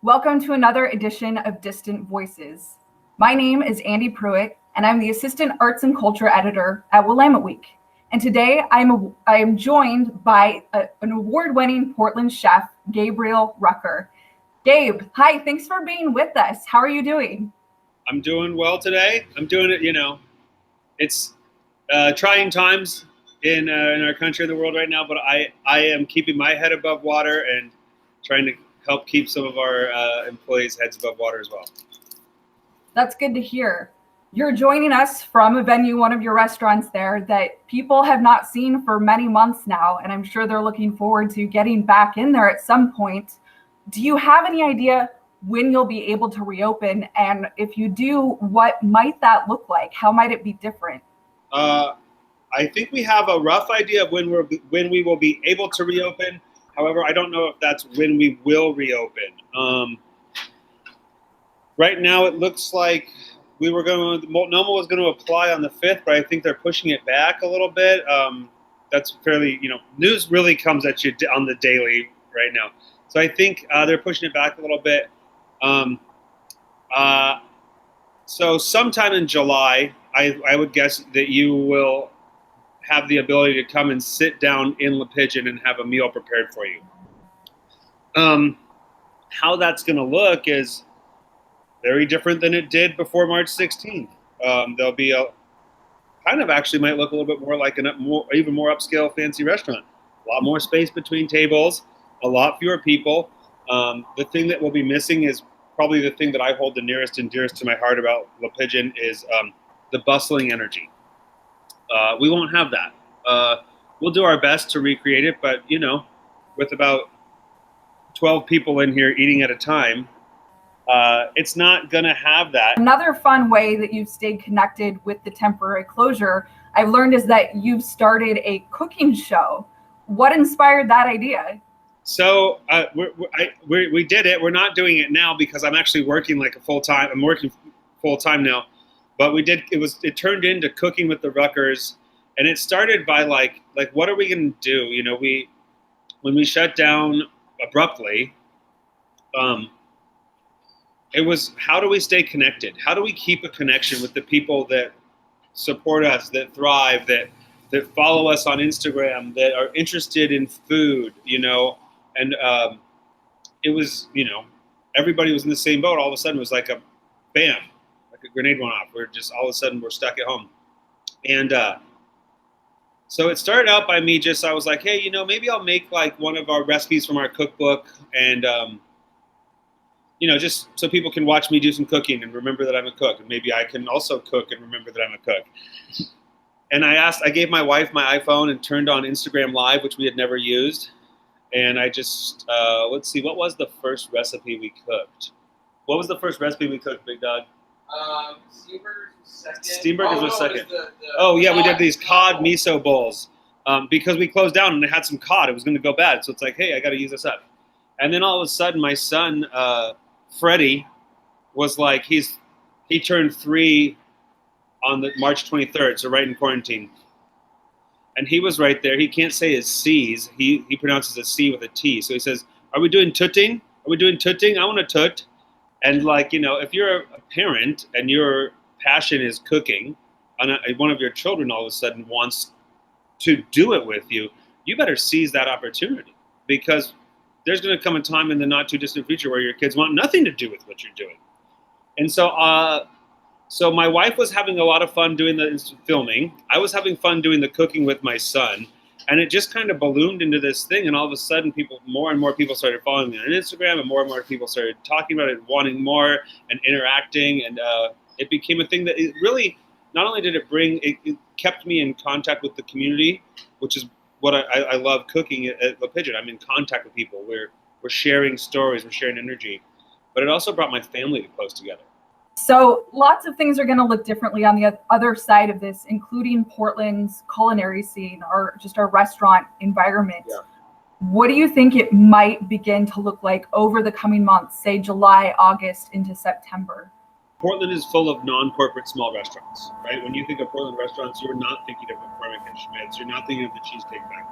Welcome to another edition of Distant Voices. My name is Andy Pruitt, and I'm the Assistant Arts and Culture Editor at Willamette Week. And today I am joined by an award-winning Portland chef, Gabriel Rucker. Gabe, hi, thanks for being with us. How are you doing? I'm doing well today. I'm doing it, it's trying times in our country and the world right now, but I am keeping my head above water and trying to help keep some of our employees' heads above water as well. That's good to hear. You're joining us from a venue, one of your restaurants there, that people have not seen for many months now, and I'm sure they're looking forward to getting back in there at some point. Do you have any idea when you'll be able to reopen? And if you do, what might that look like? How might it be different? I think we have a rough idea of when we will be able to reopen. However, I don't know if that's when we will reopen. Right now, it looks like Noma was going to apply on the 5th, but I think they're pushing it back a little bit. That's fairly, news really comes at you on the daily right now. So I think they're pushing it back a little bit. So sometime in July, I would guess that you will have the ability to come and sit down in Le Pigeon and have a meal prepared for you. How that's going to look is very different than it did before March 16th. There'll be actually might look a little bit more like even more upscale fancy restaurant. A lot more space between tables, a lot fewer people. The thing that will be missing is probably the thing that I hold the nearest and dearest to my heart about Le Pigeon is the bustling energy. We won't have that. We'll do our best to recreate it, but with about 12 people in here eating at a time, it's not going to have that. Another fun way that you've stayed connected with the temporary closure, I've learned, is that you've started a cooking show. What inspired that idea? So we did it. We're not doing it now because I'm actually working like a full-time. I'm working full-time now. But we did. It turned into Cooking with the Ruckers, and it started by like what are we going to do? When we shut down abruptly, it was how do we stay connected? How do we keep a connection with the people that support us, that thrive, that follow us on Instagram, that are interested in food, and it was everybody was in the same boat. All of a sudden, it was like a bam. A grenade went off. We're just all of a sudden we're stuck at home, and so it started out by me I was like, hey, maybe I'll make like one of our recipes from our cookbook, and just so people can watch me do some cooking and remember that I'm a cook, and maybe I can also cook and remember that I'm a cook. And I gave my wife my iPhone and turned on Instagram Live, which we had never used, and I just let's see, what was the first recipe we cooked? What was the first recipe we cooked, Big Dog? Steamburgers was second. Steamburgers was second. We did these cod miso bowls because we closed down and it had some cod. It was going to go bad, so it's like, hey, I got to use this up. And then all of a sudden, my son Freddie was like, he turned 3 on the March 23rd, so right in quarantine, and he was right there. He can't say his C's. He pronounces a C with a T. So he says, "Are we doing tooting? Are we doing tooting? I want to toot." And if you're a parent and your passion is cooking, and one of your children all of a sudden wants to do it with you, you better seize that opportunity, because there's going to come a time in the not too distant future where your kids want nothing to do with what you're doing. And so my wife was having a lot of fun doing the filming. I was having fun doing the cooking with my son. And it just kind of ballooned into this thing, and all of a sudden, more and more people started following me on Instagram, and more people started talking about it, wanting more, and interacting, and it became a thing that it really, not only did it kept me in contact with the community, which is what I love cooking at Le Pigeon. I'm in contact with people. We're sharing stories, we're sharing energy, but it also brought my family close together. So lots of things are going to look differently on the other side of this, including Portland's culinary scene or just our restaurant environment. Yeah. What do you think it might begin to look like over the coming months, say July, August into September? Portland is full of non-corporate small restaurants, right? When you think of Portland restaurants, you're not thinking of McCormick and Schmidt's. You're not thinking of the Cheesecake Factory.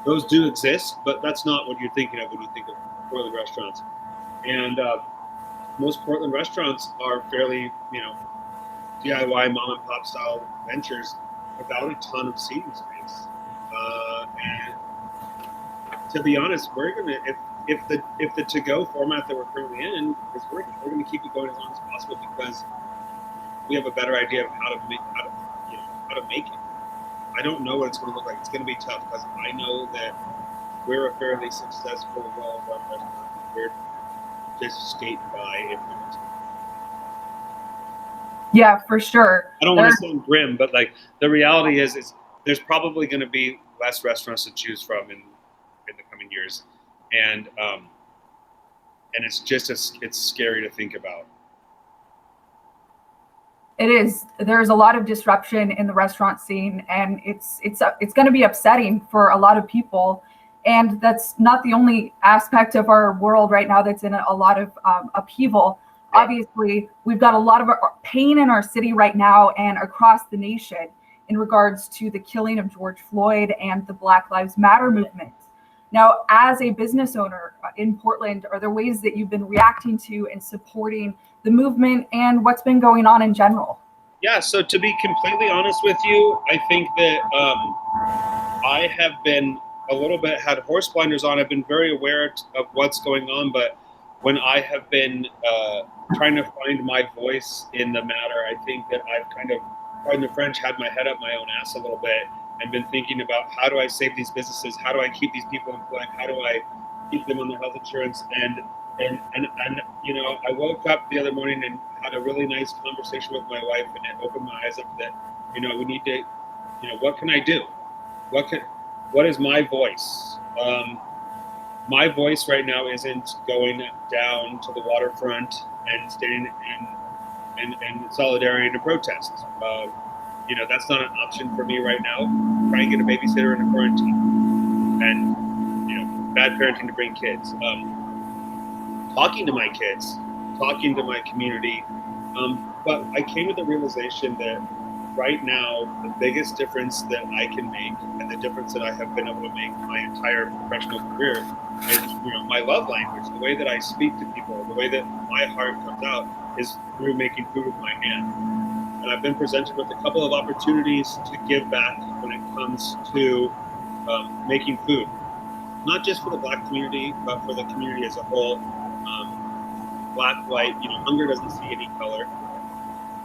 Those do exist, but that's not what you're thinking of when you think of Portland restaurants. And most Portland restaurants are fairly, DIY mom and pop style ventures without a ton of seating space. And to be honest, we're gonna if the to go format that we're currently in is working, we're gonna keep it going as long as possible because we have a better idea of how to make it. I don't know what it's going to look like. It's going to be tough because I know that we're a fairly successful, well-run restaurant. We're just skating by if we want to. Yeah, for sure. I don't want to sound grim, but like the reality is there's probably going to be less restaurants to choose from in the coming years, and it's just it's scary to think about. It is. There's a lot of disruption in the restaurant scene, and it's going to be upsetting for a lot of people. And that's not the only aspect of our world right now that's in a lot of upheaval. Yeah. Obviously, we've got a lot of pain in our city right now and across the nation in regards to the killing of George Floyd and the Black Lives Matter movement. Now, as a business owner in Portland, are there ways that you've been reacting to and supporting the movement and what's been going on in general? Yeah, so to be completely honest with you, I think that I have been a little bit had horse blinders on. I've been very aware of what's going on, but when I have been trying to find my voice in the matter, I think that I've kind of, pardon the French, had my head up my own ass a little bit and been thinking about how do I save these businesses? How do I keep these people employed? How do I keep them on their health insurance? And I woke up the other morning and had a really nice conversation with my wife, and it opened my eyes up that, we need to, what can I do? What is my voice? My voice right now isn't going down to the waterfront and standing in solidarity to protest. That's not an option for me right now. Trying to get a babysitter in a quarantine and, bad parenting to bring kids. Talking to my kids, talking to my community. But I came to the realization that right now, the biggest difference that I can make and the difference that I have been able to make my entire professional career is, my love language, the way that I speak to people, the way that my heart comes out is through making food with my hand. And I've been presented with a couple of opportunities to give back when it comes to making food, not just for the Black community, but for the community as a whole. Black, white, hunger doesn't see any color.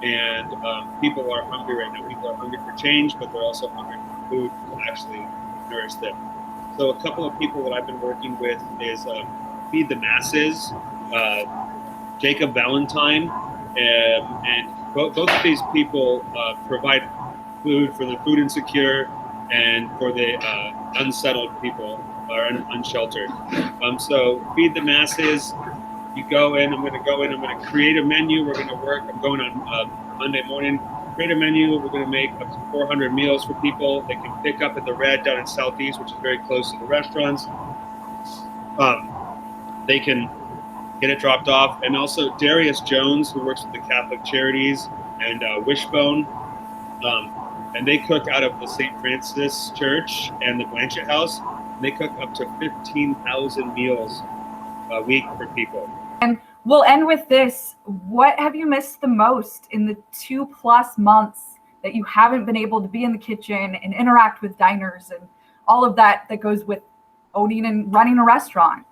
And people are hungry right now. People are hungry for change, but they're also hungry for food to actually nourish them. So a couple of people that I've been working with is Feed the Masses, Jacob Valentine, and both of these people provide food for the food insecure and for the unsettled people or unsheltered. So Feed the Masses. You go in, I'm going to create a menu. We're going to work. I'm going on Monday morning, create a menu. We're going to make up to 400 meals for people. They can pick up at the Red down in Southeast, which is very close to the restaurants. They can get it dropped off. And also Darius Jones, who works with the Catholic Charities, and Wishbone. And they cook out of the St. Francis Church and the Blanchett House. And they cook up to 15,000 meals a week for people. And we'll end with this. What have you missed the most in the 2+ months that you haven't been able to be in the kitchen and interact with diners and all of that goes with owning and running a restaurant?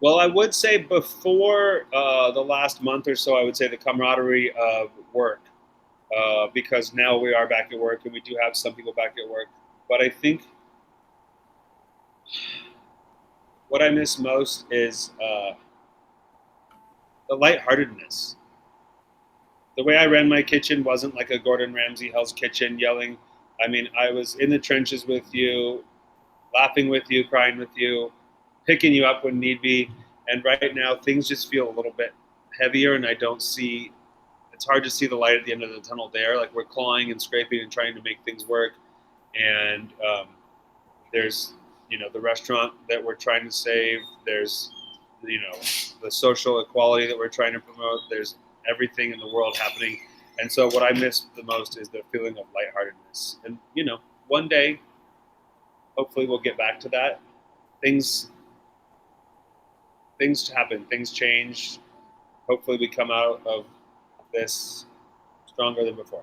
Well, I would say before the last month or so, I would say the camaraderie of work, because now we are back at work and we do have some people back at work. But I think what I miss most is the lightheartedness. The way I ran my kitchen wasn't like a Gordon Ramsay Hell's Kitchen yelling. I mean, I was in the trenches with you, laughing with you, crying with you, picking you up when need be. And right now, things just feel a little bit heavier, and it's hard to see the light at the end of the tunnel there. Like we're clawing and scraping and trying to make things work. And there's, the restaurant that we're trying to save. There's, the social equality that we're trying to promote. There's everything in the world happening. And so what I miss the most is the feeling of lightheartedness. And, one day, hopefully we'll get back to that. Things things happen, things change. Hopefully we come out of this stronger than before.